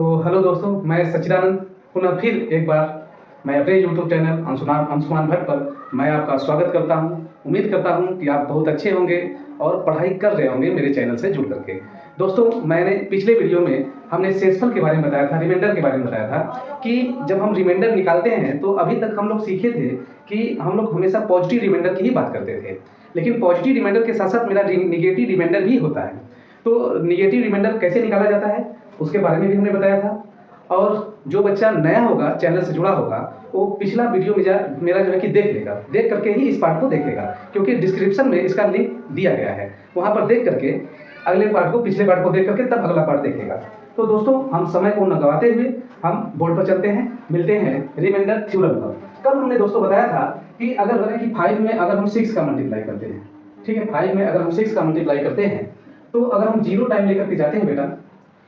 तो हेलो दोस्तों, मैं सच्चिदानंद पुनः फिर एक बार मैं अपने यूट्यूब चैनल अंशुमान भट्ट पर मैं आपका स्वागत करता हूं। उम्मीद करता हूं कि आप बहुत अच्छे होंगे और पढ़ाई कर रहे होंगे मेरे चैनल से जुड़ करके। दोस्तों, मैंने पिछले वीडियो में हमने शेषफल के बारे में बताया था, रिमाइंडर के बारे में बताया था कि जब हम रिमाइंडर निकालते हैं तो अभी तक हम लोग सीखे थे कि हम लोग हमेशा पॉजिटिव रिमाइंडर की ही बात करते थे, लेकिन पॉजिटिव रिमाइंडर के साथ साथ मेरा निगेटिव रिमाइंडर भी होता है। तो निगेटिव रिमाइंडर कैसे निकाला जाता है उसके बारे में भी हमने बताया था। और जो बच्चा नया होगा, चैनल से जुड़ा होगा, वो पिछला वीडियो मेरा जो है कि देख लेगा, देख करके ही इस पार्ट को देखेगा, क्योंकि डिस्क्रिप्शन में इसका लिंक दिया गया है। वहाँ पर देख करके अगले पार्ट को, पिछले पार्ट को देख करके तब अगला पार्ट देखेगा। तो दोस्तों, हम समय को न गवाते हुए हम बोर्ड पर चलते हैं, मिलते हैं रिमाइंडर थ्योरम पर। कल हमने दोस्तों बताया था कि अगर बने कि 5 में अगर हम 6 का मल्टीप्लाई करते हैं, ठीक है, 5 में अगर हम 6 का मल्टीप्लाई करते हैं तो अगर हम 0 टाइम लेकर के जाते हैं बेटा,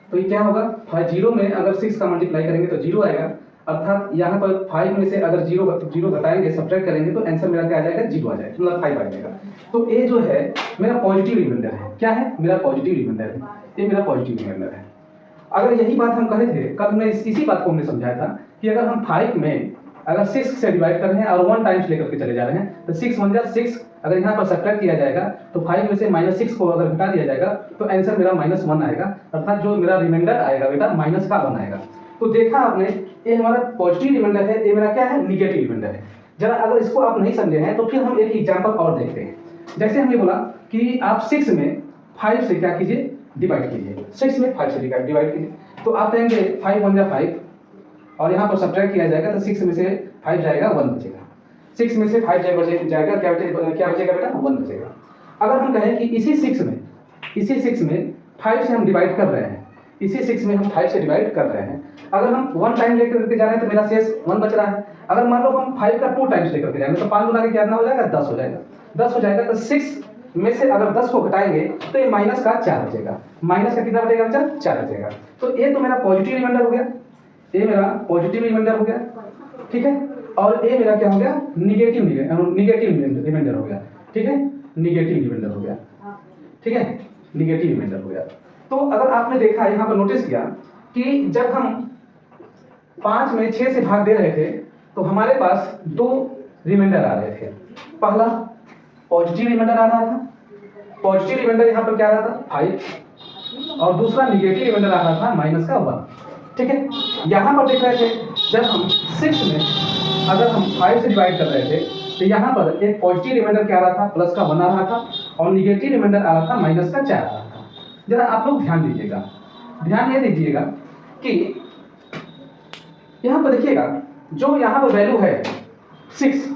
तो ये क्या होगा, 0 में अगर 6 का मल्टीप्लाई करेंगे तो 0 आएगा। अर्थात यहाँ पर 5 में से अगर 0 घटाएंगे, सब्ट्रैक्ट करेंगे, तो आंसर मेरा क्या आ जाएगा, 0 आ जाएगा, मतलब 5 आ जाएगा। तो ये जो है मेरा पॉजिटिव रिमाइंडर है। क्या है? मेरा पॉजिटिव रिमाइंडर है। ये मेरा पॉजिटिव रिमाइंडर है। अगर यही बात हम कहे थे, कल हमने इसी बात को हमने समझाया था कि अगर हम 5 में अगर 6 से डिवाइड कर रहे हैं और 1 टाइम्स लेकर के चले जा रहे हैं, तो 6 1 जा 6, अगर यहाँ पर सब्ट्रैक्ट किया जाएगा तो 5 में से -6 को अगर घटा दिया जाएगा तो आंसर मेरा -1 आएगा। अर्थात जो मेरा रिमाइंडर आएगा बेटा माइनस का 1 आएगा। तो देखा आपने, ये हमारा पॉजिटिव रिमाइंडर है, ये मेरा क्या है, निगेटिव रिमाइंडर है। जरा अगर इसको आप नहीं समझे हैं तो फिर हम एक एग्जाम्पल और देखते हैं। जैसे हमने बोला कि आप 6 में 5 से क्या कीजिए, डिवाइड कीजिए। 6 में 5 से डिवाइड कीजिए, तो आप कहेंगे 5 1 जा 5, और यहाँ पर सब्ट्रैक्ट किया जाएगा तो 6 में से 5 जाएगा, 1 बचेगा। 6 में से 5 जाएगा, क्या बचेगा बेटा, 1 बचेगा। अगर हम कहें कि इसी 6 में 5 से हम डिवाइड कर रहे हैं, इसी 6 में हम 5 से डिवाइड कर रहे हैं, अगर हम 1 टाइम लेकर के जा रहे हैं तो मेरा शेष 1 बच रहा है। अगर मान लो हम 5 का 2 टाइम्स लेकर के जाएंगे तो 5 गुना के कितना हो जाएगा, 10 हो जाएगा। 10 हो जाएगा तो 6 में से अगर 10 को घटाएंगे तो ये माइनस का 4 बचेगा। माइनस का कितना बचेगा बच्चा, 4 बचेगा। तो ये तो मेरा पॉजिटिव रिमाइंडर हो गया, ये मेरा पॉजिटिव रिमाइंडर हो गया, ठीक है। और ये मेरा क्या हो गया, निगेटिव रिमाइंडर हो गया, ठीक है, निगेटिव रिमाइंडर हो गया, ठीक है, निगेटिव रिमाइंडर हो गया। तो अगर आपने देखा, यहाँ पर नोटिस किया कि जब हम 5 में 6 से भाग दे रहे थे तो हमारे पास 2 रिमाइंडर आ रहे थे। पहला पॉजिटिव रिमाइंडर आ रहा था, पॉजिटिव रिमाइंडर यहाँ पर क्या आ रहा था, 5, और दूसरा निगेटिव रिमाइंडर आ रहा था माइनस का 1, ठीक है। यहाँ पर देख रहे थे जब हम 6 में अगर हम 5 से डिवाइड कर रहे थे तो यहाँ पर एक पॉजिटिव रिमाइंडर क्या आ रहा था, प्लस का 1 आ रहा था, और निगेटिव रिमाइंडर आ रहा था माइनस का 4 आ रहा था। जरा आप लोग ध्यान दीजिएगा, ध्यान ये दीजिएगा कि यहाँ पर देखिएगा, जो यहाँ पर वैल्यू है 6,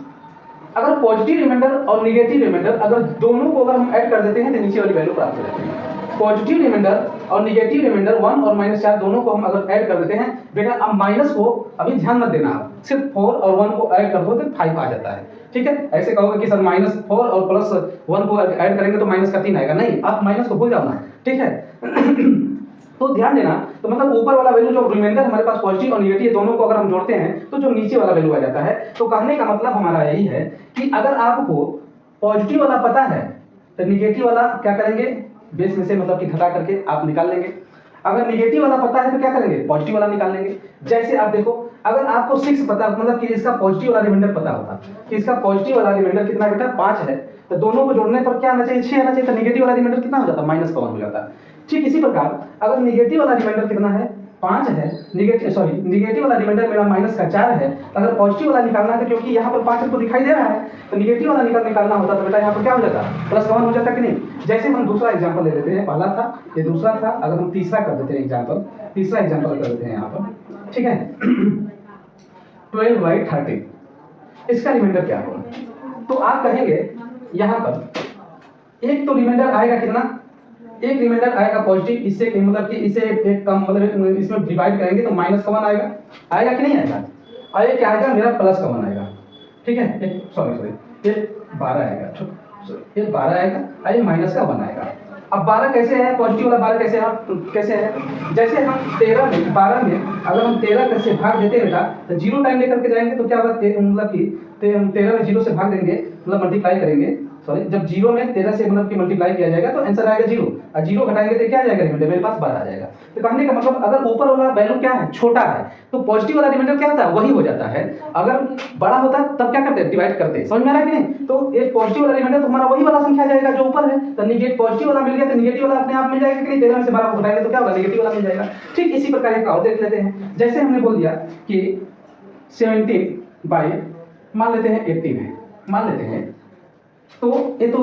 अगर पॉजिटिव रिमाइंडर और निगेटिव रिमाइंडर अगर दोनों को अगर हम ऐड कर देते हैं तो नीचे वाली वैल्यू प्राप्त हो जाती है। पॉजिटिव रिमाइंडर और निगेटिव रिमाइंडर 1 और -4 दोनों को हम अगर ऐड कर देते हैं बेटा, अब माइनस को अभी ध्यान मत देना, आप सिर्फ 4 और 1 को ऐड कर दो तो 5 आ जाता है, ठीक है। ऐसे कहोगे कि सर -4 और +1 को ऐड करेंगे तो माइनस का 3 आएगा, नहीं, आप माइनस को भूल जाओ ना, ठीक है। तो ध्यान देना, तो मतलब ऊपर वाला वैल्यू जो रिमाइंडर हमारे पास पॉजिटिव और निगेटिव दोनों को अगर हम जोड़ते हैं तो जो नीचे वाला वैल्यू आ जाता है। तो कहने का मतलब हमारा यही है कि अगर आपको पॉजिटिव वाला पता है तो निगेटिव वाला क्या करेंगे, बेस में से मतलब कि घटा करके आप निकाल लेंगे। अगर निगेटिव वाला पता है तो क्या करेंगे, पॉजिटिव वाला निकाल लेंगे। जैसे आप देखो, अगर आपको 6 पता, मतलब कि इसका पॉजिटिव वाला रिमाइंडर पता होता कि इसका पॉजिटिव वाला रिमाइंडर कितना बेटा, 5 है, तो दोनों को जोड़ने पर क्या आना चाहिए, 6 आना चाहिए, तो निगेटिव वाला रिमाइंडर कितना हो जाता, -1 हो जाता। ठीक इसी प्रकार अगर निगेटिव वाला रिमाइंडर कितना है, 5 है, निगेटिव वाला रिमाइंडर मेरा -4 है, अगर पॉजिटिव वाला निकालना है तो क्योंकि यहाँ पर 5 आपको दिखाई दे रहा है तो निगेटिव वाला निकालना होता तो बेटा यहाँ पर क्या हो जाता, +1 हो जाता कि नहीं। जैसे हम दूसरा एग्जांपल ले लेते हैं, पहला था, ये दूसरा था, अगर हम तीसरा कर देते हैं एग्जांपल, तीसरा एग्जांपल कर देते हैं यहाँ पर, ठीक है। 12/30 इसका रिमाइंडर क्या होगा, तो आप कहेंगे यहाँ पर एक तो रिमाइंडर आएगा कितना, एक रिमाइंडर आएगा पॉजिटिव, इससे मतलब कि इसे एक कम, मतलब इसमें डिवाइड करेंगे तो -1 आएगा कि नहीं आएगा, और ये क्या आएगा मेरा +1 आएगा, ठीक है। ये 12 आएगा, ये 12 आएगा और ये -1 आएगा। अब 12 कैसे है, पॉजिटिव वाला 12 कैसे है, जैसे हम 12 में अगर हम 13 से भाग देते हैं बेटा तो 0 टाइम लेकर के जाएंगे तो क्या होगा, मतलब कि हम 13 में 0 से भाग देंगे, मतलब मल्टीप्लाई करेंगे सॉरी जब जीरो में 13 से मतलब कि मल्टीप्लाई किया जाएगा तो आंसर आएगा जीरो, और जीरो घटाएंगे तो क्या आ जाएगा रिमाइंडर, मेरे पास 12 आ जाएगा। तो कहने का मतलब अगर ऊपर वाला वैल्यू क्या है, छोटा है, तो पॉजिटिव वाला रिमाइंडर क्या होता है, वही हो जाता है। अगर बड़ा होता है तब क्या करते हैं, डिवाइड करते हैं। समझ में आ रहा है कि नहीं? तो एक पॉजिटिव वाला रिमाइंडर तो हमारा वही वाला संख्या आ जाएगा जो ऊपर है। तो निगेटिव पॉजिटिव वाला मिल गया तो निगेटिव वाला अपने आप मिल जाएगा कि नहीं, 13 में से 12 को घटाएंगे तो क्या होगा, निगेटिव वाला मिल जाएगा। ठीक इसी प्रकार एक और देख लेते हैं। जैसे हमने बोल दिया कि 17 बाई मान लेते हैं 18 है, मान लेते हैं, तो ये तो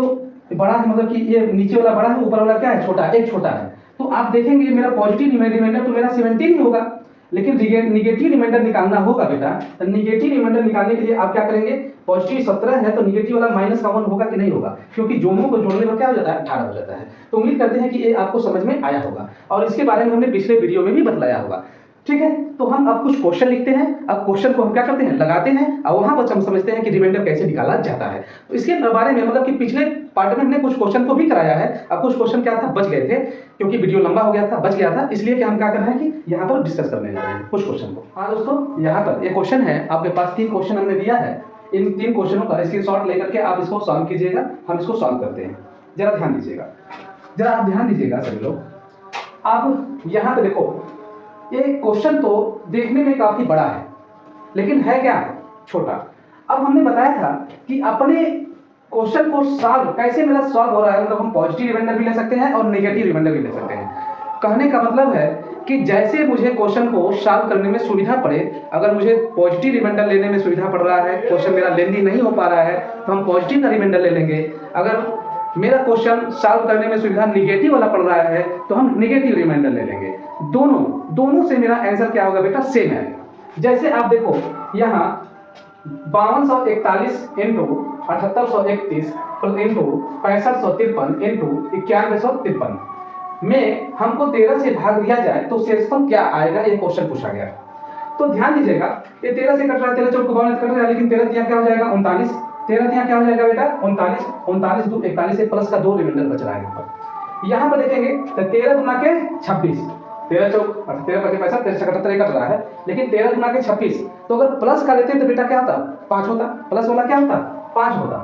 बड़ा है, मतलब कि ये नीचे वाला बड़ा है, ऊपर वाला क्या है, छोटा, एक छोटा है। तो आप देखेंगे मेरा पॉजिटिव रिमाइंडर तो मेरा 17 ही होगा, लेकिन निगेटिव रिमाइंडर निकालना होगा बेटा। तो निगेटिव रिमाइंडर निकालने के लिए आप क्या करेंगे, पॉजिटिव 17 है तो निगेटिव वाला -1 होगा कि नहीं होगा, क्योंकि दोनों को जोड़ने पर क्या हो जाता है, 18 हो जाता है। तो उम्मीद करते हैं कि ये आपको समझ में आया होगा, और इसके बारे में हमने पिछले वीडियो में भी बतलाया होगा। ठीक है, तो हम अब कुछ क्वेश्चन लिखते हैं। अब क्वेश्चन को हम क्या करते हैं, लगाते हैं, और वहां पर हम समझते हैं कि रिमाइंडर कैसे निकाला जाता है। तो इसके बारे में मतलब कि पिछले पार्ट में हमने कुछ क्वेश्चन को भी कराया है। अब कुछ क्वेश्चन क्या था, बच गए थे, क्योंकि वीडियो लंबा हो गया था, बच गया था, इसलिए कि हम क्या कर रहे हैं कि यहाँ पर डिस्कस करने जा रहे हैं कुछ क्वेश्चन को। हाँ दोस्तों, यहाँ पर एक क्वेश्चन है, आपके पास 3 क्वेश्चन हमने दिया है। इन 3 क्वेश्चनों का स्क्रीनशॉट लेकर के आप इसको सॉल्व कीजिएगा। हम इसको सॉल्व करते हैं, जरा ध्यान दीजिएगा, जरा आप ध्यान दीजिएगा सभी लोग। अब यहाँ पे देखो, ये क्वेश्चन तो देखने में काफी बड़ा है, लेकिन है क्या, छोटा। अब हमने बताया था कि अपने क्वेश्चन को सॉल्व कैसे मेरा सॉल्व हो रहा है, मतलब हम पॉजिटिव रिमाइंडर भी ले सकते हैं और नेगेटिव रिमाइंडर भी ले सकते हैं। कहने का मतलब है कि जैसे मुझे क्वेश्चन को सॉल्व करने में सुविधा पड़े, अगर मुझे पॉजिटिव रिमाइंडर लेने में सुविधा पड़ रहा है, क्वेश्चन मेरा लेंदी नहीं हो पा रहा है, तो हम पॉजिटिव का रिमाइंडर ले लेंगे। अगर मेरा क्वेश्चन सॉल्व करने में सुविधा निगेटिव वाला पड़ रहा है तो हम निगेटिव रिमाइंडर ले लेंगे। दोनों से मेरा आंसर क्या होगा बेटा, सेम है। जैसे आप देखो यहाँ 5241 इंटू 7831 इंटू 6553 इंटू 9153 में हमको 13 से भाग दिया जाए तो शेषफल क्या आएगा, ये क्वेश्चन पूछा गया। तो ध्यान दीजिएगा, ये 13 से कट रहा है, 13 चौक 52 कट रहा है, लेकिन 13 दिया क्या हो जाएगा, 39। 13 दिया क्या हो जाएगा बेटा, 39। 39 2 41 से प्लस का 2 रिमाइंडर बच रहा है यहाँ पर देखेंगे तो 13 गुना के 26, 13 चौक 13 5 65 13 77 कट रहा है, लेकिन 13 गुना के 26, तो अगर प्लस का लेते तो बेटा क्या होता, 5 होता। प्लस वाला क्या होता, 5 होता।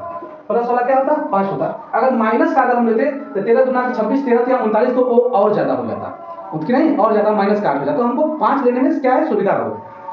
प्लस वाला क्या होता, 5 होता। अगर माइनस का अगर हम लेते तो 13 गुना के 26, 13 या 39, तो वो और ज्यादा हो जाता, उतनी नहीं, और ज्यादा माइनस का हो जाता। तो हमको 5 लेने में क्या है, सुविधा हो।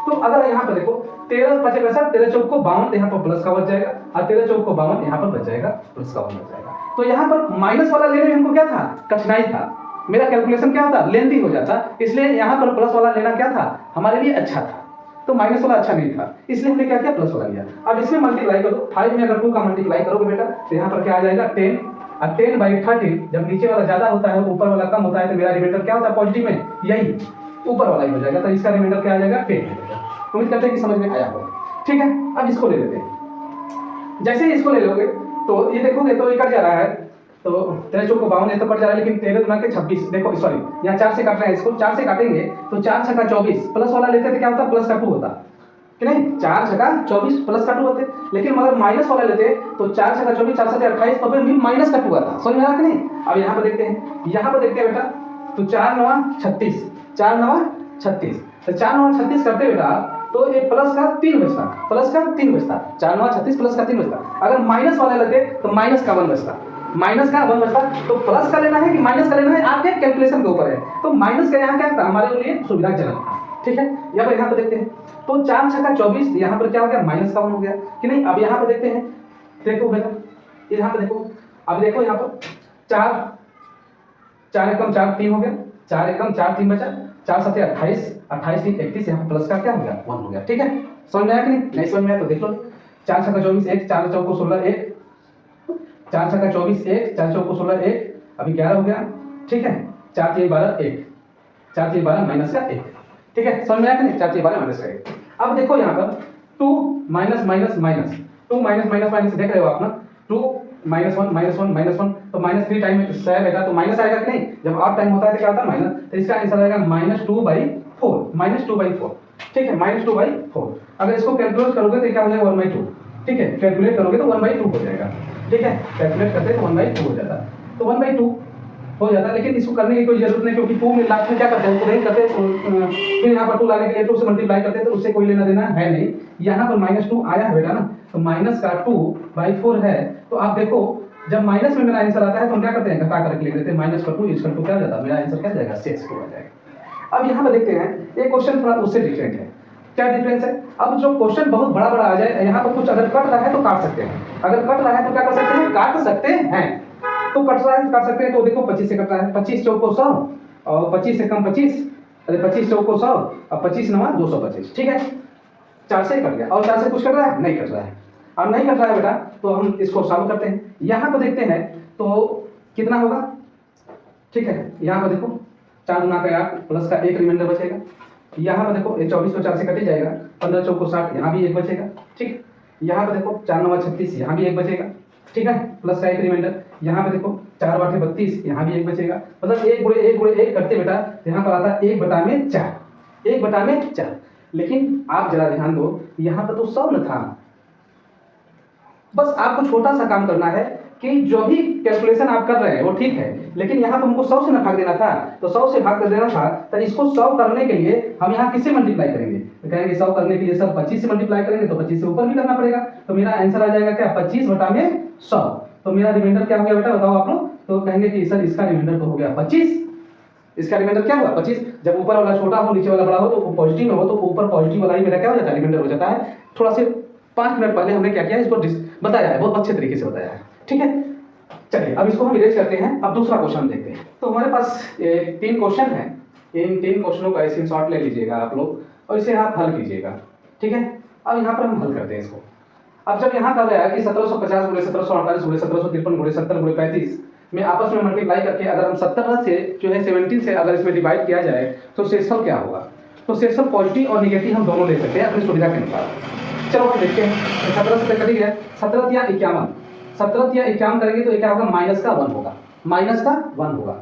तो अगर यहाँ पर देखो 13 5 65, 13 चौक को 52, यहाँ पर प्लस का बच जाएगा, और 13 चौक को 52 यहाँ पर बच जाएगा, प्लस का बच जाएगा। तो यहाँ पर माइनस वाला लेने में हमको क्या था, कठिनाई था, मेरा कैलकुलेशन क्या होता, लेंथी हो जाता, इसलिए यहाँ पर प्लस वाला लेना क्या था, हमारे लिए अच्छा था। तो माइनस वाला अच्छा नहीं था, इसलिए हमने क्या किया, प्लस वाला लिया। अब इसमें मल्टीप्लाई करो, 5 में अगर 2 का मल्टीप्लाई करोगे बेटा तो यहाँ पर क्या आ जाएगा, 10। और 10/13, जब नीचे वाला ज्यादा होता है ऊपर वाला कम होता है, तो मेरा रिमाइंडर क्या होता है, पॉजिटिव में यही ऊपर वाला ही हो जाएगा। तो इसका रिमाइंडर क्या आ जाएगा, 10 हो जाएगा। उम्मीद करते हैं कि समझ में आया होगा। ठीक है, अब इसको ले लेते हैं। जैसे ही इसको ले लोगे तो ये देखोगे तो ये कट जा रहा है, तो 13 चौक को 52 ये तो कट जा रहा है, लेकिन 13 गुना के 26, देखो सॉरी यहाँ 4 से काट रहे हैं, इसको 4 से काटेंगे तो 4 छक्का 24, प्लस वाला लेते थे क्या होता, प्लस का 2 होता कि नहीं, 4 छक्का 24 प्लस का 2 होते। लेकिन मगर माइनस वाला लेते तो 4 छक्का 24 4 7 28, तो फिर भी माइनस का 2 आता। समझ में आ रहा कि नहीं? अब यहाँ पर देखते हैं, यहाँ पर देखते हैं बेटा, तो 4 9 36, 4 9 36, तो 4 9 36 करते बेटा, तो ये प्लस का 3 बचता, प्लस का 3 बचता, 4 9 36 प्लस का 3 बचता। अगर माइनस वाला लेते तो माइनस का 1 बचता, माइनस का 1 बचता। तो प्लस का लेना है कि माइनस का लेना है, आपके कैलकुलेशन के ऊपर है। तो माइनस का यहाँ क्या था, हमारे लिए सुविधाजनक था। ठीक है, यहाँ पर देखते हैं, तो 4 छक्का 24, यहाँ पर क्या हो गया, माइनस का 1 हो गया कि नहीं। अब यहाँ पर देखते हैं, देखो बेटा यहाँ पर देखो, अब देखो यहाँ पर 4 एकम 4 3 हो गया, 4 एकम 4 3 बचा, 4 7 28, 28 3 31, यहाँ प्लस का क्या हो गया, 1 हो गया। ठीक है, समझ में आया कि नहीं समझ में आया तो देख लो, 4 छक्का 24 1, 4 चौको 16 1, 4 छक्का 24 1, 4 चौको 16 1, अभी 11 हो गया। ठीक है, 4 3 12 1, 4 3 12 माइनस का 1। ठीक है, समझ में आया कि नहीं, 4 3 12 माइनस का 1। अब देखो यहाँ पर 2 minus minus minus, 2 minus minus minus देख रहे हो आप ना, 2 -1 -1 -1, तो -3 टाइम है बेटा, तो माइनस आएगा कि नहीं, जब ऑड टाइम होता है तो क्या होता है माइनस, तो इसका आंसर आएगा -2/4, -2/4। ठीक है, -2/4। अगर इसको कैलकुलेट करोगे तो क्या हो जाएगा, 1/2। ठीक है, कैलकुलेट करोगे तो 1/2 हो जाएगा। ठीक है, कैलकुलेट करते तो 1/2 हो जाता, तो 1/2 हो जाता। लेकिन इसको करने की कोई जरूरत नहीं, क्योंकि 2 में लास्ट में क्या करते हैं, नहीं करते, फिर यहाँ पर 2 लाने के लिए 2 से मल्टीप्लाई करते हैं, तो उससे कोई लेना देना है नहीं। यहाँ पर -2 आया है बेटा ना, तो माइनस का 2/4 है। तो आप देखो जब माइनस में मेरा आंसर आता है तो हम क्या करते हैं, घटा करके लिख देते हैं, माइनस का 2 इसका 2 क्या हो जाता है, मेरा आंसर क्या हो जाएगा, 6 आ जाएगा। अब यहाँ पर देखते हैं ये क्वेश्चन थोड़ा उससे डिफरेंट है। क्या डिफरेंस है, अब जो क्वेश्चन बहुत बड़ा बड़ा आ जाए, यहाँ पर कुछ अगर कट रहा है तो काट सकते हैं, अगर कट रहा है तो क्या कर सकते हैं, काट सकते हैं। तो कट रहा है काट सकते हैं, तो देखो 25 से कट रहा है, 25 चौको 100 और 25 से कम 25, अरे 25 चौको 100 और 25 नवा 225, ठीक है, 4 से कट गया। और 4 से कुछ कट रहा है, नहीं कट रहा है। अब नहीं कट रहा है बेटा, तो हम इसको सॉल्व करते हैं। यहाँ पर देखते हैं तो कितना होगा, ठीक है, यहाँ पर देखो 4 गुना का 8 प्लस का 1 रिमाइंडर बचेगा। यहाँ पर देखो ये 24 को 4 से कटे जाएगा, 15 चौको 60, यहाँ भी 1 बचेगा, ठीक। यहाँ पर देखो 4 9 36, यहाँ भी 1 बचेगा, ठीक है, प्लस का 1 रिमाइंडर। यहाँ पे देखो 4 8 32, यहाँ भी 1 बचेगा, मतलब 1 गुणे 1 गुणे 1 करते बेटा यहाँ पर आता है 1/4, 1/4। लेकिन आप जरा ध्यान दो, यहाँ पर तो 100 न था। बस आपको छोटा सा काम करना है कि जो भी कैलकुलेशन आप कर रहे हैं वो ठीक है, लेकिन यहाँ पर हमको 100 से ना भाग देना था, तो 100 से भाग कर देना था। तो इसको 100 करने के लिए हम यहाँ किससे मल्टीप्लाई करेंगे, तो कहेंगे 100 करने के लिए सर 25 से मल्टीप्लाई करेंगे, तो 25 से ऊपर भी करना पड़ेगा। तो मेरा आंसर आ जाएगा क्या, 25/100। तो मेरा रिमाइंडर क्या हो गया बेटा, बताओ आप लोग। तो कहेंगे कि सर इसका रिमाइंडर तो हो गया 25, इसका रिमाइंडर क्या हुआ 25। जब ऊपर वाला छोटा हो नीचे वाला बड़ा हो तो पॉजिटिव में हो, तो ऊपर पॉजिटिव वाला ही मेरा क्या हो जाता है, रिमाइंडर हो जाता है। थोड़ा से 5 मिनट पहले हमने क्या किया इसको बताया है, बहुत अच्छे तरीके से बताया है, ठीक है। चलिए अब इसको हम इरेज करते हैं। अब दूसरा क्वेश्चन देखते हैं। तो हमारे पास 3 क्वेश्चन है, इन 3 क्वेश्चनों का स्क्रीनशॉट ले लीजिएगा आप लोग और इसे आप हल कीजिएगा, ठीक है। अब यहाँ पर हम हल करते हैं इसको। अब जब यहाँ कर रहा है कि 1750 गुणे 1748 गुणे 1753 गुणे 70 गुणे 35 में आपस में मल्टीप्लाई करके अगर हम 17 से जो है 17 से अगर इसमें डिवाइड किया जाए तो शेषफल क्या होगा। तो शेषफल पॉजिटिव और निगेटिव हम दोनों ले सकते हैं अपनी सुविधा के अनुसार। चलो हम देखते हैं। 17 से कट गया, 17 या 51, 17 या 51 करेंगे तो क्या होगा, माइनस का 1 होगा, माइनस का 1 होगा।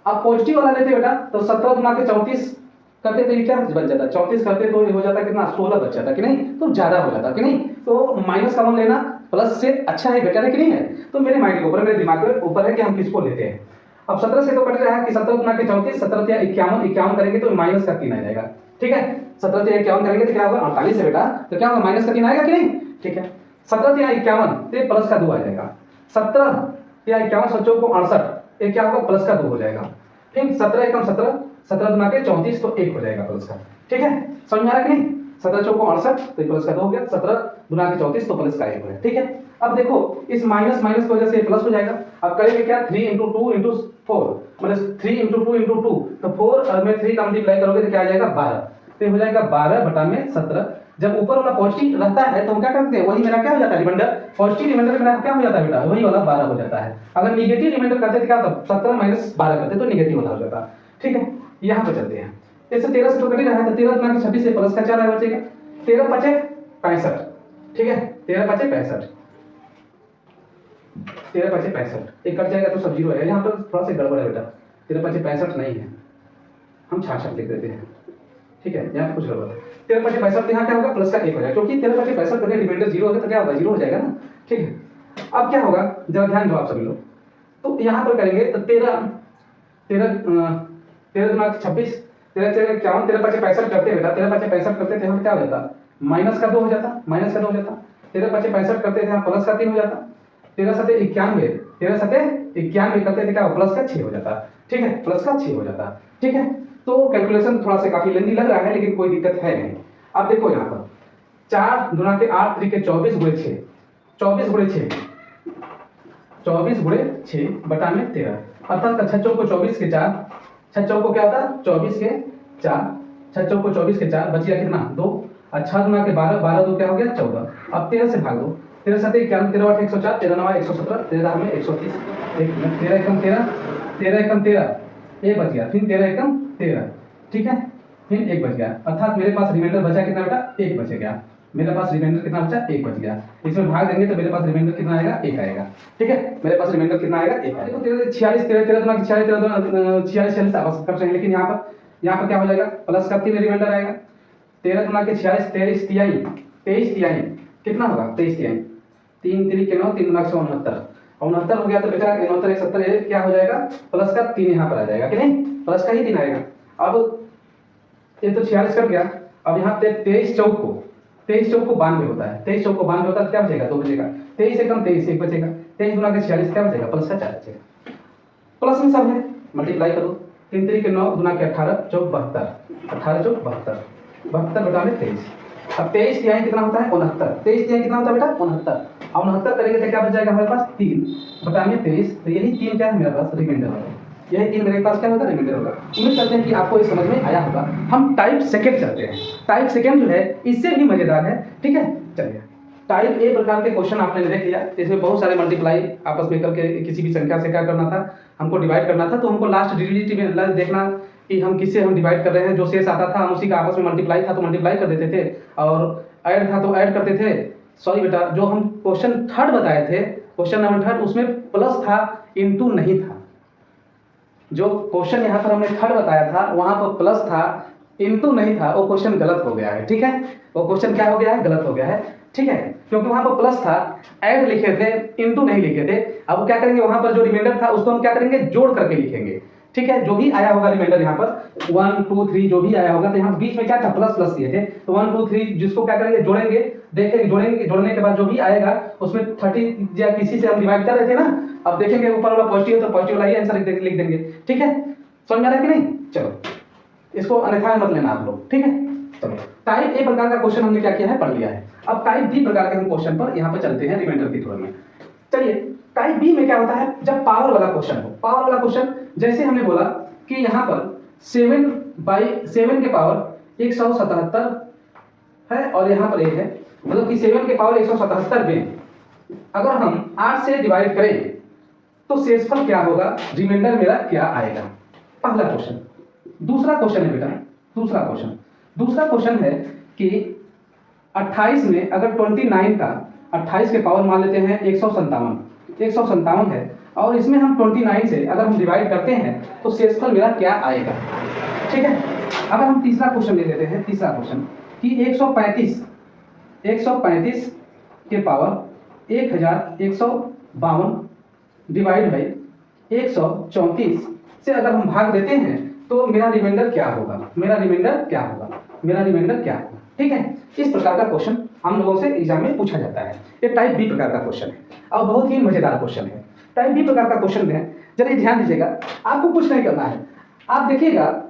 अब पॉजिटिव वाला लेते बेटा, तो 17 गुना के 34 करते तो ये क्या बच जाता, 34 करते तो ये हो जाता कितना, 16 बच जाता कि नहीं, तो ज्यादा हो जाता कि नहीं। तो माइनस का 1 लेना प्लस से अच्छा है, बेटर है कि नहीं है। तो मेरे माइंड के ऊपर, मेरे दिमाग के ऊपर है कि हम किसको लेते हैं। अब 17 से तो कट रहा है कि 17 गुना के 34, 17 या 51, 51 करेंगे तो माइनस का 3 आ जाएगा, ठीक है। 17 से 51 करेंगे तो क्या होगा, 48 है बेटा, तो क्या होगा, माइनस का 3 आएगा कि नहीं, ठीक है। 17 या 51 तो प्लस का 2 आ जाएगा, 17 या 51 सच्चों को 68, ये क्या होगा, प्लस का 2 हो जाएगा। ठीक, 17 एकम 17, 17 गुना के 34 तो 1 हो जाएगा प्लस का, ठीक है। समझ में आ रहा कि नहीं, 17 चौको 68 तो प्लस का 2 हो गया, 17 गुना के 34 तो प्लस का 1 हो गया, ठीक है। अब देखो इस माइनस माइनस की वजह से प्लस हो जाएगा। अब करेंगे क्या, 3 × 2 × 4 मतलब 3 × 2 × 2, तो 4 में 3 का मल्टीप्लाई करोगे तो क्या आ जाएगा, 12, तो हो जाएगा 12/17। जब ऊपर वाला पॉजिटिव रहता है तो हम क्या करते हैं, वही मेरा क्या हो जाता है, रिमाइंडर, पॉजिटिव रिमाइंडर मेरा क्या हो जाता है बेटा, वही वाला 12 हो जाता है। अगर निगेटिव रिमाइंडर करते तो क्या होता, 17 - 12 करते तो निगेटिव वाला हो जाता, ठीक है। यहाँ पे चलते हैं, जैसे 13 से तो कट ही रहा है, तो 13 गुना के 26 से प्लस का 4 बचेगा, 13 × 5 = 65, ठीक है, 13 × 5 = 65, 13 × 5 = 65, एक कट जाएगा तो सब जीरो है। यहाँ पर थोड़ा सा गड़बड़ है बेटा, 13 × 5 = 65 नहीं है, हम 66 लिख देते हैं, ठीक है, यहाँ पे कुछ गड़बड़ है। 13 × 5 = 65, यहाँ क्या होगा, प्लस का 1 हो जाएगा, क्योंकि 13 × 5 = 65 करने रिमाइंडर 0 होगा तो क्या होगा, 0 हो जाएगा ना, ठीक है। अब क्या होगा, जरा ध्यान दो आप सभी लोग, तो यहाँ पर करेंगे तो 13 गुना 26, 13 × 4 = 51, 13 × 5 = 65 करते बेटा, 13 × 5 = 65 करते थे, हम क्या हो जाता, माइनस का 2 हो जाता, माइनस का 2 हो जाता। 13 × 5 = 65 करते थे, हम प्लस का 3 हो जाता। 13 × 7 = 91, 13 × 7 = 91 करते थे, क्या प्लस का 6 हो जाता, ठीक है, प्लस का 6 हो जाता, ठीक है। तो कैलकुलेशन थोड़ा सा काफी लेंदी लग रहा है, लेकिन कोई दिक्कत है नहीं। अब देखो यहाँ पर 4 गुना के 8 3 के 24 गुणे 6, 24 गुणे 6, 24 गुणे 6 बटा में 13, अर्थात 6 चौको 24 के 4, 6 चौको क्या होता, 24 के 4, 6 चौको 24 के 4, बचिया कितना 2, और 6 गुना के 12, 12 2 क्या हो गया 14। अब 13 से भाग दो, 13 × 7 = 51, 13 × 8 = 104, 13 × 9 = 117, 13 में 130, 13 एकम 13, 13 एकम 13, 1 बच गया, फिर 13 एकम 13, ठीक है, फिर 1 बच गया, अर्थात मेरे पास रिमाइंडर बचा कितना बेटा, 1 बच गया। मेरे पास रिमाइंडर कितना बचा, 1 बच गया। इसमें भाग देंगे तो मेरे पास रिमाइंडर कितना आएगा, 1 आएगा, ठीक है। मेरे पास रिमाइंडर कितना आएगा, 1 आएगा। देखो 46 13 13 गुना 46 13 46 आप कर रहे हैं, लेकिन यहाँ पर क्या हो जाएगा, प्लस का 3 रिमाइंडर आएगा। 13 गुना के 46, 23 तिहाई, 23 तिहाई कितना होगा, 23 तिहाई, 3 3 के 9, 3 गुना 69, 69 हो गया। तो बेटा 69 170 क्या हो जाएगा, प्लस का 3 यहाँ पर आ जाएगा कि नहीं, प्लस का ही 3 आएगा। अब ये तो 46 कट गया। अब यहाँ पे 23 चौक को 92 होता है, 23 चौक को 92 होता है, क्या बचेगा, 2 बचेगा। 23 एकम 23, 1 बचेगा। 23 गुना के 46 क्या बचेगा, प्लस का 4 बचेगा। प्लस में सब है, मल्टीप्लाई करो, 3 3 के 9 गुना के 18 चौक 72, 18 चौक 72, 72 बटा में 23। अब 23 तिहाई कितना होता है, 69। 23 तिहाई कितना होता है बेटा, 69। अब 69 करेंगे तो क्या बच जाएगा हमारे पास, 3 बटा में 23, तो यही 3 क्या है मेरे पास, रिमाइंडर होगा। यही 3 मेरे पास क्या होगा, रिमाइंडर होगा। उम्मीद करते हैं कि आपको ये समझ में आया होगा। हम टाइप सेकंड चलते हैं। टाइप सेकंड जो है इससे भी मजेदार है, ठीक है। चलिए, टाइप ए प्रकार के क्वेश्चन आपने देख लिया, इसमें बहुत सारे मल्टीप्लाई आपस में करके किसी भी संख्या से क्या करना था, हमको डिवाइड करना था। तो हमको लास्ट डिविजिट में देखना कि हम किससे हम डिवाइड कर रहे हैं। जो शेष आता था हम उसी का आपस में मल्टीप्लाई था तो मल्टीप्लाई कर देते थे, और ऐड था तो ऐड करते थे। सॉरी बेटा, जो हम क्वेश्चन थर्ड बताए थे, क्वेश्चन नंबर थर्ड, उसमें प्लस था, इनटू नहीं था। जो क्वेश्चन यहाँ पर हमने थर्ड बताया था वहां पर प्लस था, इनटू नहीं था, वो क्वेश्चन गलत हो गया है, ठीक है। वो क्वेश्चन क्या हो गया है, गलत हो गया है, ठीक है, क्योंकि वहां पर प्लस था, ऐड लिखे थे, इनटू नहीं लिखे थे। अब क्या करेंगे, वहां पर जो रिमाइंडर था उसको हम क्या करेंगे, जोड़ करके लिखेंगे, ठीक है। जो भी आया होगा रिमाइंडर यहाँ पर 1 2 3 जो भी आया होगा, तो यहाँ बीच में क्या था, प्लस प्लस दिए थे, तो 1 2 3 जिसको क्या करेंगे, जोड़ेंगे, देखेंगे, जोड़ेंगे, जोड़ने के बाद जो भी आएगा उसमें 30 या किसी से हम डिवाइड कर रहे थे ना, अब देखेंगे ऊपर वाला पॉजिटिव है तो पॉजिटिव वाला ही आंसर लिख देंगे, ठीक है। समझ में आ रहा है कि नहीं। चलो, इसको अन्यथा मत लेना आप लोग, ठीक है। चलो, टाइप ए प्रकार का क्वेश्चन हमने क्या किया है, पढ़ लिया है। अब टाइप बी प्रकार के हम क्वेश्चन पर यहाँ पे चलते हैं रिमाइंडर की थ्योरम में। चलिए, टाइप बी में क्या होता है, जब पावर वाला क्वेश्चन हो। पावर वाला क्वेश्चन जैसे हमने बोला कि यहाँ पर 7/7 के पावर 177 है, और यहाँ पर 1 है, मतलब कि 7 के पावर 177 में अगर हम 8 से डिवाइड करें तो शेषफल क्या होगा, रिमाइंडर मेरा क्या आएगा। पहला क्वेश्चन। दूसरा क्वेश्चन है बेटा, दूसरा क्वेश्चन है कि 28 में अगर 29 का 28 के पावर मान लेते हैं 157 है, और इसमें हम 29 से अगर हम डिवाइड करते हैं तो शेषफल मेरा क्या आएगा, ठीक है। अगर हम तीसरा क्वेश्चन ले लेते हैं, तीसरा क्वेश्चन कि 135 के पावर 1152 डिवाइड बाई 134 से अगर हम भाग देते हैं तो मेरा रिमाइंडर क्या होगा, ठीक है। इस प्रकार का क्वेश्चन हम लोगों से एग्जाम में पूछा जाता है। ये टाइप बी प्रकार का क्वेश्चन है और बहुत ही मजेदार क्वेश्चन है। टाइप बी प्रकार का क्वेश्चन में जरा ध्यान दीजिएगा, आपको कुछ नहीं करना है। आप देखिएगा,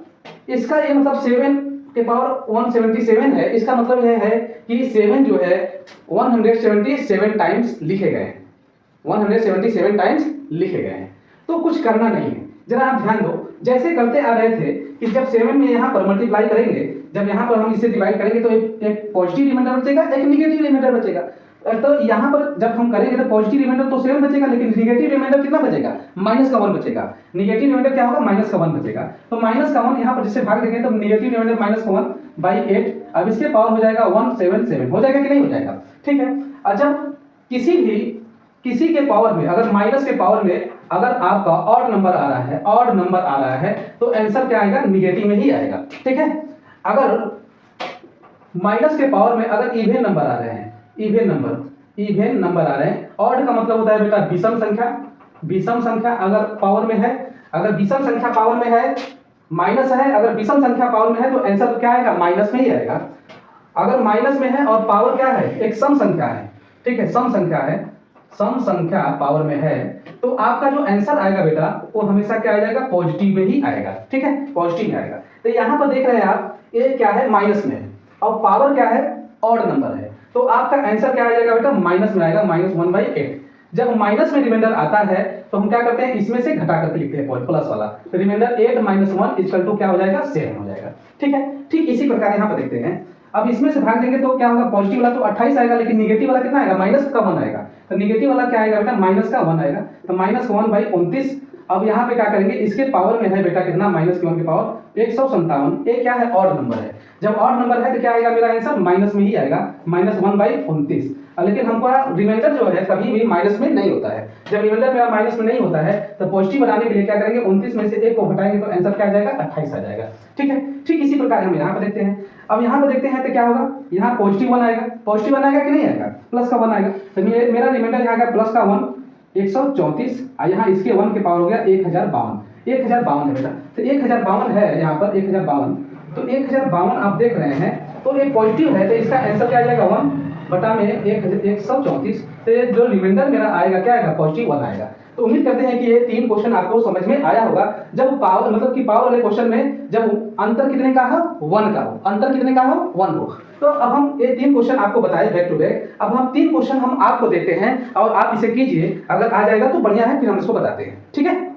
इसका ये मतलब 7 के पावर 177 है, इसका मतलब यह है कि 7 जो है 177 टाइम्स लिखे गए हैं, 177 टाइम्स लिखे गए हैं। तो कुछ करना नहीं है, जरा आप ध्यान दो। जैसे करते आ रहे थे कि जब 7 में यहाँ पर मल्टीप्लाई करेंगे, जब यहाँ पर हम इसे डिवाइड करेंगे तो एक पॉजिटिव रिमाइंडर बचेगा, एक निगेटिव रिमाइंडर बचेगा। तो यहाँ पर जब हम करेंगे तो पॉजिटिव रिमाइंडर तो 7 बचेगा, लेकिन निगेटिव रिमाइंडर कितना बचेगा, -1 बचेगा। निगेटिव रिमाइंडर क्या होगा, -1 बचेगा। तो -1 यहाँ पर जिससे भाग देंगे तो निगेटिव रिमाइंडर -1/8। अब इसके पावर हो जाएगा 177, हो जाएगा कि नहीं हो जाएगा, ठीक है। और जब किसी के पावर में, अगर माइनस के पावर में अगर आपका ऑड नंबर आ रहा है तो आंसर क्या आएगा, निगेटिव में ही आएगा, ठीक है। अगर माइनस के पावर में अगर इवन नंबर आ रहे हैं, ऑड का मतलब होता है बेटा विषम संख्या अगर पावर में है, अगर विषम संख्या पावर में है माइनस है, अगर विषम संख्या पावर में है तो आंसर क्या आएगा, माइनस में ही आएगा। अगर माइनस में है और पावर क्या है, एक सम संख्या है, ठीक है, सम संख्या पावर में है, तो आपका जो आंसर आएगा बेटा वो हमेशा क्या आ जाएगा, पॉजिटिव में ही आएगा, ठीक है, पॉजिटिव में आएगा। तो यहाँ पर देख रहे हैं आप, ये क्या है, माइनस में है और पावर क्या है, ऑड नंबर है, तो आपका आंसर क्या आ जाएगा बेटा, माइनस में आएगा, -1/8। जब माइनस में रिमाइंडर आता है तो हम क्या करते हैं, इसमें से घटा करके लिखते हैं प्लस वाला, तो रिमाइंडर 8 - 1 इक्वल टू क्या हो जाएगा, 7 हो जाएगा, ठीक है। ठीक इसी प्रकार यहाँ पर देखते हैं, अब इसमें से भाग देंगे तो क्या होगा, पॉजिटिव वाला तो 28 आएगा, लेकिन निगेटिव वाला कितना आएगा, -1 आएगा। तो निगेटिव वाला क्या आएगा बेटा, -1 आएगा, तो -1/29। अब यहाँ पे क्या करेंगे, इसके पावर में है बेटा कितना, -1 के पावर 157। ये क्या है, ऑड नंबर है। जब ऑड नंबर है तो क्या आएगा मेरा आंसर, माइनस में ही आएगा, -1/29। लेकिन हमको रिमाइंडर जो है कभी भी माइनस में नहीं होता है। जब रिमाइंडर मेरा माइनस में नहीं होता है तो पॉजिटिव बनाने के लिए क्या करेंगे, 29 में से 1 को घटाएंगे तो आंसर क्या आ जाएगा, 28 आ जाएगा, ठीक है। ठीक इसी प्रकार हम यहाँ पर देखते हैं। अब यहाँ पर देखते हैं तो क्या होगा, यहाँ +1 आएगा, कि नहीं आएगा, +1 आएगा। तो मेरा रिमाइंडर यहाँ का +1 134, और यहाँ इसके 1 के पावर हो गया 1052 है बेटा। तो 1052 है यहाँ पर 1052, तो 1052 आप देख रहे हैं तो ये पॉजिटिव है, तो इसका आंसर क्या आ जाएगा 1। बटा में 134, तो ये जो रिमाइंडर मेरा आएगा क्या आएगा, पॉजिटिव 1 आएगा। तो उम्मीद करते हैं कि ये 3 क्वेश्चन आपको समझ में आया होगा। जब पावर मतलब कि पावर वाले क्वेश्चन में जब अंतर कितने का हो, 1 का हो, अंतर कितने का हो, 1 हो। तो अब हम ये 3 क्वेश्चन आपको बताए बैक टू बैक। अब हम 3 क्वेश्चन हम आपको देते हैं और आप इसे कीजिए, अगर आ जाएगा तो बढ़िया है, फिर हम इसको बताते हैं, ठीक है।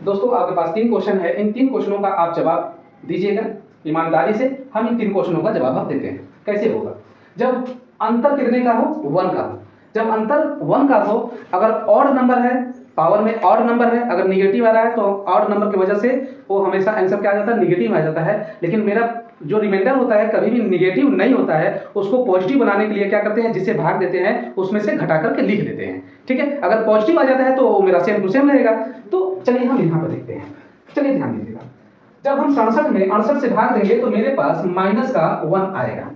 दोस्तों आपके पास 3 क्वेश्चन है, इन 3 क्वेश्चनों का आप जवाब दीजिएगा ईमानदारी से। हम इन 3 क्वेश्चनों का जवाब आप देते हैं। कैसे होगा, जब अंतर कितने का हो, 1 का हो। जब अंतर 1 का हो, अगर ऑड नंबर है, पावर में ऑड नंबर है, अगर निगेटिव आ रहा है तो ऑड नंबर की वजह से वो हमेशा आंसर क्या आ जाता है, निगेटिव आ जाता है। लेकिन मेरा जो रिमाइंडर होता है कभी भी निगेटिव नहीं होता है, उसको पॉजिटिव बनाने के लिए क्या करते हैं, जिसे भाग देते हैं उसमें से घटा करके लिख देते हैं, ठीक है। अगर पॉजिटिव आ जाता है तो वो मेरा सेम टू सेम रहेगा। तो चलिए हम यहाँ पर देखते हैं, चलिए ध्यान दीजिएगा। जब हम 67 में 68 से भाग देंगे तो मेरे पास माइनस का 1 आएगा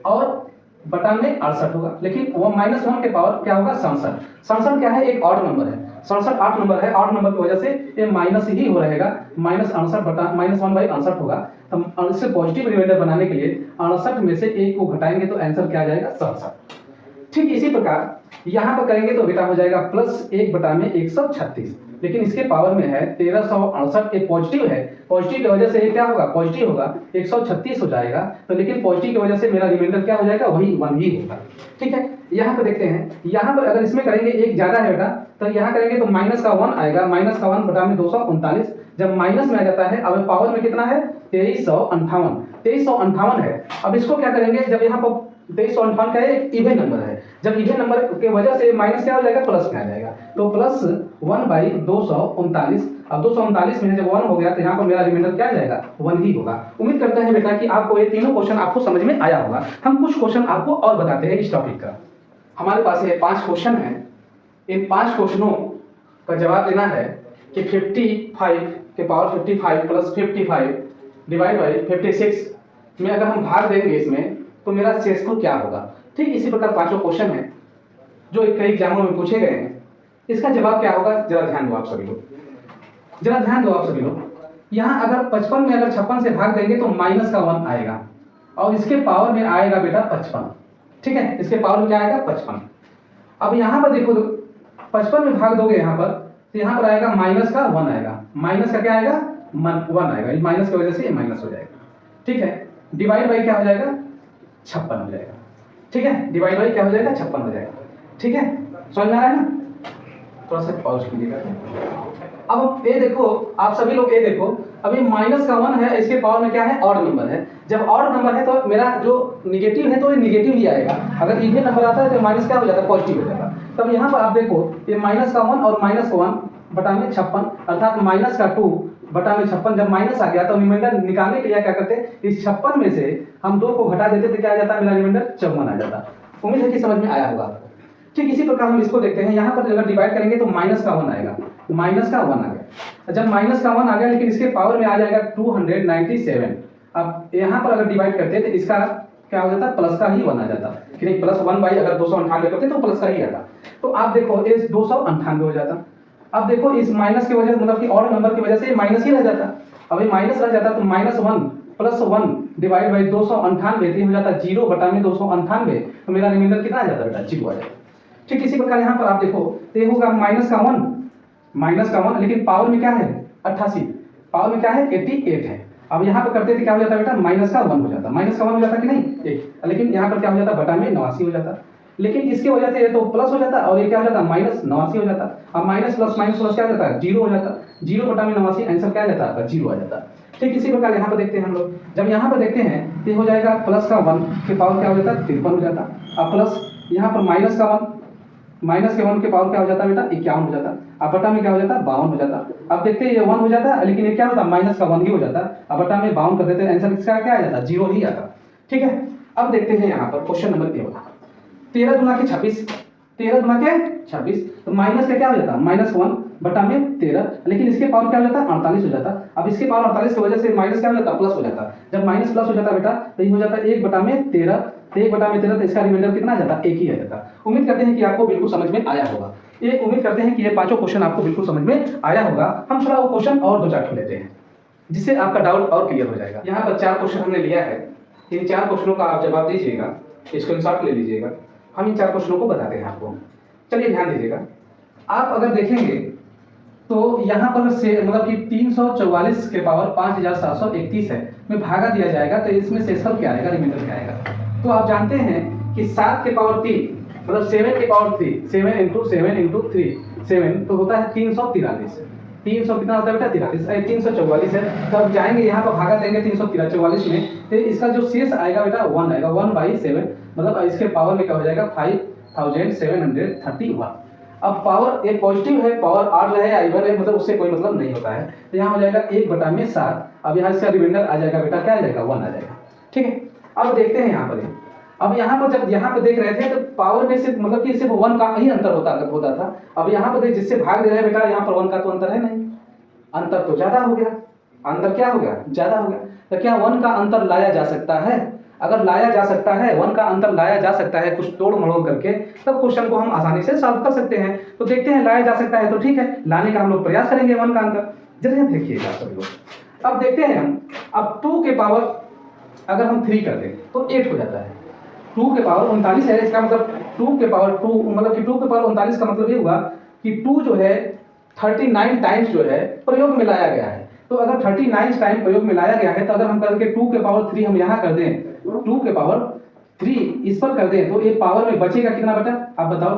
और बटा में 68 होगा। लेकिन वो -1 के पावर क्या होगा, 67। 67 क्या है, एक ऑड नंबर है, 67 8 नंबर है, 8 नंबर की वजह से ये माइनस ही हो रहेगा, -68 बटा -1/68 होगा। तो इससे पॉजिटिव रिमाइंडर बनाने के लिए 68 में से 1 को घटाएंगे तो आंसर क्या आ जाएगा, 67। ठीक इसी प्रकार यहाँ पर करेंगे तो बेटा हो जाएगा +1 बटा में 136। लेकिन इसके पावर में है 1368, एक पॉजिटिव है, पॉजिटिव की वजह से ये क्या होगा, पॉजिटिव होगा, 136 हो जाएगा। तो लेकिन पॉजिटिव की वजह से मेरा रिमाइंडर क्या हो जाएगा, वही 1 ही होगा, ठीक है। यहाँ पर देखते हैं, यहाँ पर अगर इसमें करेंगे एक ज्यादा है बेटा, तो यहाँ करेंगे तो माइनस का 1 आएगा, माइनस का 1 बटा में 239। जब माइनस में आ जाता है, अब पावर में कितना है, 2358 है। अब इसको क्या करेंगे, जब यहाँ पर 2358 का एक इवन नंबर है, जब इवन नंबर के वजह से माइनस क्या हो जाएगा, प्लस में आ जाएगा। तो +1/239। अब 239 में जब 1 हो गया तो यहाँ पर मेरा रिमाइंडर क्या आ जाएगा, 1 ही होगा। उम्मीद करते हैं बेटा कि आपको ये तीनों क्वेश्चन आपको समझ में आया होगा। हम कुछ क्वेश्चन आपको और बताते हैं इस टॉपिक का। हमारे पास ये 5 क्वेश्चन हैं। इन 5 क्वेश्चनों का जवाब देना है कि 55 के पावर 55 + 55 डिवाइड बाई 56 में अगर हम भाग देंगे इसमें तो मेरा शेषफल क्या होगा। ठीक इसी प्रकार 5 क्वेश्चन हैं जो कई एग्जामों में पूछे गए हैं। इसका जवाब क्या होगा, जरा ध्यान दो आप सभी लोग, जरा ध्यान दो आप सभी लोग। यहाँ अगर 55 में अगर 56 से भाग देंगे तो माइनस का 1 आएगा और इसके पावर में आएगा बेटा 55, ठीक है। इसके पावर में क्या आएगा, 55। अब यहाँ पर देखो 55 में भाग दोगे यहाँ पर तो यहाँ पर आएगा माइनस का 1 आएगा, माइनस का क्या आएगा, 1 आएगा, माइनस की वजह से ये माइनस हो जाएगा, ठीक है। डिवाइड बाई क्या हो जाएगा, 56 हो जाएगा, ठीक है। डिवाइड बाई क्या हो जाएगा, 56 हो जाएगा, ठीक है। समझ में आ रहा है ना, थोड़ा सा पॉज कीजिएगा। अब ये देखो आप सभी लोग, ये देखो अभी माइनस का 1 है, इसके पावर में क्या है, ऑड नंबर है। जब ऑड नंबर है तो मेरा जो निगेटिव है तो ये निगेटिव ही आएगा, अगर इवन नंबर आता है तो माइनस क्या हो जाता है, पॉजिटिव हो जाता है। तब यहाँ पर आप देखो ये माइनस का 1 और माइनस का 1 बटा में 56 अर्थात माइनस का 2 बटा में 56। जब माइनस आ गया तो रिमाइंडर निकालने के लिए क्या करते हैं, इस 56 में से हम 2 को घटा देते तो क्या आ जाता है, मेरा रिमाइंडर 54 आ जाता। उम्मीद है कि समझ में आया होगा। ठीक इसी प्रकार हम इसको देखते हैं, यहाँ पर अगर डिवाइड करेंगे तो माइनस का 1 आएगा, माइनस का 1 आ गया। जब माइनस का 1 आ गया लेकिन इसके पावर में आ जाएगा 297। अब यहाँ पर अगर डिवाइड करते हैं तो इसका क्या हो जाता है, प्लस का ही 1 आ जाता, कि नहीं +1 बाई अगर 298 करते तो प्लस का ही आता। तो आप देखो इस 298 हो जाता। अब देखो इस माइनस की वजह मतलब कि ऑड नंबर की वजह से माइनस ही रह जाता। अब ये माइनस रह जाता तो -1 + 1 डिवाइड बाई 298 हो जाता 0 बटा में 298। तो मेरा रिमाइंडर कितना आ जाता बेटा, 0 आ जाता। ठीक इसी प्रकार यहाँ पर आप देखो तो ये होगा माइनस का 1 लेकिन पावर में क्या है 88, पावर में क्या है 88 है। अब यहाँ पर करते थे क्या हो जाता बेटा, माइनस का 1 हो जाता, माइनस का 1 हो जाता कि नहीं 1, लेकिन यहाँ पर क्या हो जाता बटा में 89 हो जाता। लेकिन इसके वजह से ये तो प्लस हो जाता और ये क्या हो जाता -89 हो जाता। अब माइनस प्लस क्या हो जाता है, 0 हो जाता, 0 बटा में 89 आंसर क्या आ जाता है, 0 आ जाता। ठीक इसी प्रकार यहाँ पर देखते हैं हम लोग, जब यहाँ पर देखते हैं तो हो जाएगा प्लस का 1 के पावर क्या हो जाता है 53 हो जाता। अब प्लस यहाँ पर माइनस के 1 के पावर क्या हो जाता है बेटा 51 हो जाता। अब बटा में क्या हो जाता है 52 हो जाता। अब देखते हैं ये 1 हो जाता है लेकिन ये क्या होता है माइनस का 1 ही हो जाता। अब बटा में 52 कर देते हैं, आंसर इसका क्या आ जाता 0 ही आता। ठीक है। अब देखते हैं यहाँ पर क्वेश्चन नंबर 1, 13 गुना के 26, 13 गुना के 26 तो माइनस का क्या हो जाता -1 बटा में 13, लेकिन इसके पावर क्या हो जाता 48 हो जाता। अब इसके पावर 48 की वजह से माइनस क्या हो जाता प्लस हो जाता। जब माइनस प्लस हो जाता बेटा तो ये हो जाता 1 बटा में 13, तो 1 बटा में 13 तो इसका रिमाइंडर कितना आ जाता 1 ही आ जाता। उम्मीद करते हैं कि आपको बिल्कुल समझ में आया होगा। ये उम्मीद करते हैं कि ये 5 क्वेश्चन आपको बिल्कुल समझ में आया होगा। हम थोड़ा वो क्वेश्चन और 2-4 लेते हैं जिससे आपका डाउट और क्लियर हो जाएगा। यहाँ पर 4 क्वेश्चन हमने लिया है, इन 4 क्वेश्चनों का आप जवाब दीजिएगा, स्क्रीनशॉट ले लीजिएगा। हम इन 4 क्वेश्चनों को बताते हैं आपको। चलिए ध्यान दीजिएगा, आप अगर देखेंगे तो यहाँ पर से मतलब कि 344 के पावर 5731 है में भागा दिया जाएगा तो इसमें शेषफल क्या आएगा, रिमाइंडर क्या आएगा। तो आप जानते हैं कि 7 के पावर 3 मतलब 7 के पावर 3 7 इंटू 7 इंटू 3 7 तो होता है 343। 300 कितना होता है बेटा 43, 344 है। तो अब जाएंगे यहाँ पर भागा देंगे 344 में, तो इसका जो शेष आएगा बेटा 1 आएगा, 1/7 मतलब इसके पावर में क्या हो जाएगा 5731। अब पावर एक पॉजिटिव है, पावर 8 रहे या इवन है मतलब उससे कोई मतलब नहीं होता है, तो यहाँ हो जाएगा 1/7। अब यहाँ इसका रिमाइंडर आ जाएगा बेटा क्या आ जाएगा 1 आ जाएगा। ठीक है, अब देखते हैं यहाँ पर। अब यहाँ पर जब यहाँ पर देख रहे थे तो पावर में सिर्फ मतलब कि सिर्फ 1 का ही अंतर होता था। अब यहाँ पर जिससे भाग दे रहे हैं बेटा यहाँ पर 1 का तो अंतर है नहीं, अंतर तो ज्यादा हो गया। अंतर क्या हो गया, ज्यादा हो गया। तो क्या 1 का अंतर लाया जा सकता है? अगर लाया जा सकता है, 1 का अंतर लाया जा सकता है कुछ तोड़ मरोड़ करके, तब क्वेश्चन को हम आसानी से सॉल्व कर सकते हैं। तो देखते हैं लाया जा सकता है तो ठीक है, लाने का हम लोग प्रयास करेंगे 1 का अंतर। जरा देखिएगा सभी लोग, अब देखते हैं हम। अब 2 के पावर अगर हम 3 कर दें तो 8 हो जाता है। 2 के पावर 39 है, इसका मतलब 2 के पावर 2 मतलब कि 2 के पावर 39 का मतलब ये हुआ कि 2 जो है 39 टाइम्स जो है प्रयोग में लाया गया है। तो अगर 39 टाइम प्रयोग में लाया गया है तो अगर हम करके 2 के पावर 3 हम यहाँ कर दें, 2 के पावर 3 इस पर कर दें तो ये पावर में बचेगा कितना बेटा, आप बताओ।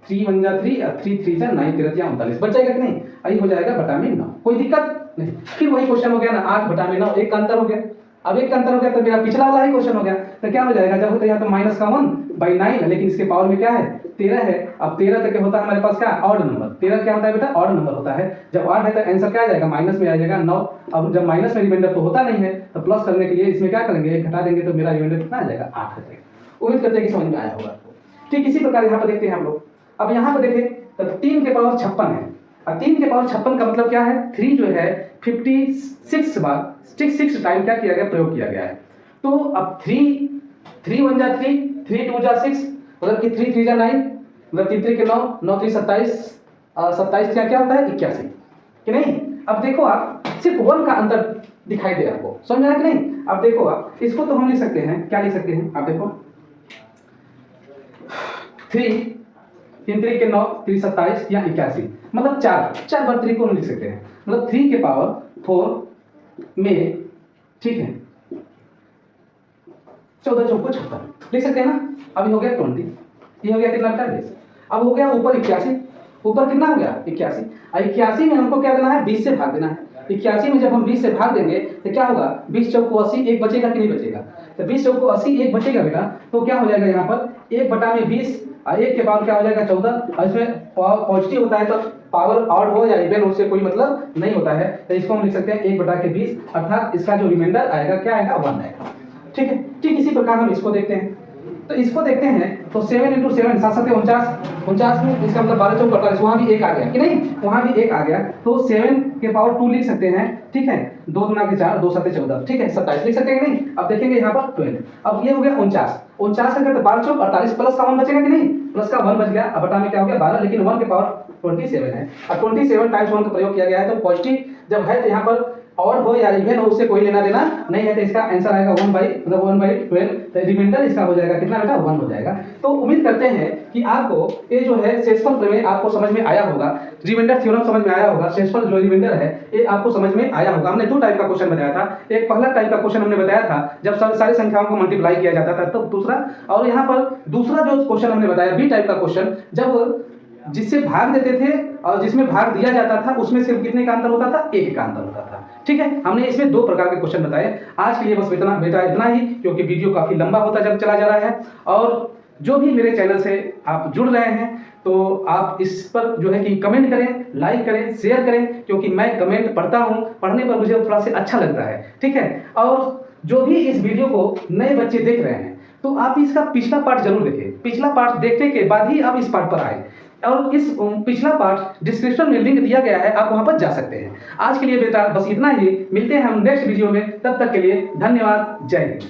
3 1 जा 3 और 3 3 जा 9 13 39 बचेगा कि नहीं, यही हो जाएगा बटा में 9, कोई दिक्कत नहीं। फिर वही क्वेश्चन हो गया ना 8 बटा में 9, एक का अंतर हो गया। अब एक का अंतर हो गया तो मेरा पिछला वाला ही क्वेश्चन हो गया। तो क्या हो जाएगा, जब होता है तो माइनस का 1/9 लेकिन इसके पावर में क्या है 13 है। अब 13 तक होता है हमारे पास क्या ऑड नंबर, 13 क्या होता है बेटा ऑड नंबर होता है। जब 8 है तो आंसर क्या आ जाएगा, माइनस में आ जाएगा 9। अब जब माइनस में रिमाइंडर तो होता नहीं है तो प्लस करने के लिए इसमें क्या करेंगे, एक घटा देंगे तो मेरा रिमाइंडर कितना आ जाएगा 8 आ जाएगा। उम्मीद करते हैं कि समझ में आया होगा आपको। ठीक इसी प्रकार यहाँ पर देखते हैं हम लोग। अब यहाँ पर देखें तो 3 के पावर 56 है। अब 3 के पावर 56 का मतलब क्या है, 3 जो है 56 बार 6 टाइम क्या किया गया, प्रयोग किया गया है। तो अब 3 1 जा 3 3 2 जा 6 मतलब कि 3 3 जा 9 मतलब 3 3 के 9 9 3 27 27 क्या होता है 81 कि नहीं। अब देखो आप सिर्फ 1 का अंतर दिखाई दे आपको, समझ में आया कि नहीं। अब देखो आप इसको तो हम लिख सकते हैं, क्या लिख सकते हैं आप देखो 3 3 3 के 9 3 27 या 81 मतलब 4 बार 3 को हम लिख सकते हैं, मतलब 3 के पावर 4 में ठीक है 14 चौको 56 लिख सकते हैं ना। अभी हो गया 20, ये हो गया कितना बेटा 20। अब हो गया ऊपर 81, ऊपर कितना हो गया 81। 81 में हमको क्या देना है 20 से भाग देना है। 81 में जब हम 20 से भाग देंगे तो क्या होगा 20 चौको 80, एक बचेगा कि नहीं बचेगा। तो 20 चौको 80 एक बचेगा बेटा, तो क्या हो जाएगा यहाँ पर 1 बटा में 20 और 1 के पावर क्या हो जाएगा 14। और इसमें पॉजिटिव होता है तो पावर ऑड हो या इवन उससे कोई मतलब नहीं होता है। तो इसको हम लिख सकते हैं 1 बटा के 20 अर्थात इसका जो रिमाइंडर आएगा क्या आएगा 1 आएगा। ठीक है, ठीक इसी प्रकार हम इसको देखते हैं। तो इसको देखते हैं तो 7 × 7 7 7 49 में इसका मतलब 12 चौक 48, वहाँ भी 1 आ गया कि नहीं, वहाँ भी 1 आ गया। तो 7 के पावर 2 लिख सकते हैं, ठीक है 2 गुना के 4 2 7 14 ठीक है 27 लिख सकते हैं कि नहीं। अब देखेंगे यहाँ पर 12, अब ये हो गया 49 करके तो 12 चौक 48 प्लस का 1 बचेगा कि नहीं, प्लस का 1 बच गया। अब बटा में क्या हो गया 12, लेकिन 1 के पावर 27 है और 27 टाइम्स 1 का प्रयोग किया गया है। तो पॉजिटिव जब है तो यहाँ पर और हो या इवन हो उससे कोई लेना देना नहीं है। तो इसका आंसर आएगा 1/12, तो रिमाइंडर इसका हो जाएगा कितना बेटा 1 हो जाएगा। तो उम्मीद करते हैं कि आपको ये जो है शेषफल प्रमेय आपको समझ में आया होगा, रिमाइंडर थ्योरम समझ में आया होगा, शेषफल जो रिमाइंडर है ये आपको समझ में आया होगा। हमने 2 टाइप का क्वेश्चन बताया था, एक पहला टाइप का क्वेश्चन हमने बताया था जब सारी संख्याओं को मल्टीप्लाई किया जाता था, तब दूसरा, और यहाँ पर दूसरा जो क्वेश्चन हमने बताया बी टाइप का क्वेश्चन, जब जिससे भाग देते थे और जिसमें भाग दिया जाता था उसमें सिर्फ कितने का अंतर होता था, 1 का अंतर होता था। ठीक है, हमने इसमें 2 प्रकार के क्वेश्चन बताए। आज के लिए बस इतना बेटा, इतना ही, क्योंकि वीडियो काफी लंबा होता चला जा रहा है। और जो भी मेरे चैनल से आप जुड़ रहे हैं तो आप इस पर जो है कि कमेंट करें, लाइक करें, शेयर करें, क्योंकि मैं कमेंट पढ़ता हूं, पढ़ने पर मुझे थोड़ा सा अच्छा लगता है। ठीक है, और जो भी इस वीडियो को नए बच्चे देख रहे हैं तो आप इसका पिछला पार्ट जरूर देखें, पिछला पार्ट देखने के बाद ही आप इस पार्ट पर आए। और इस पिछला पार्ट डिस्क्रिप्शन में लिंक दिया गया है, आप वहां पर जा सकते हैं। आज के लिए बेटा बस इतना ही, मिलते हैं हम नेक्स्ट वीडियो में, तब तक के लिए धन्यवाद, जय हिंद।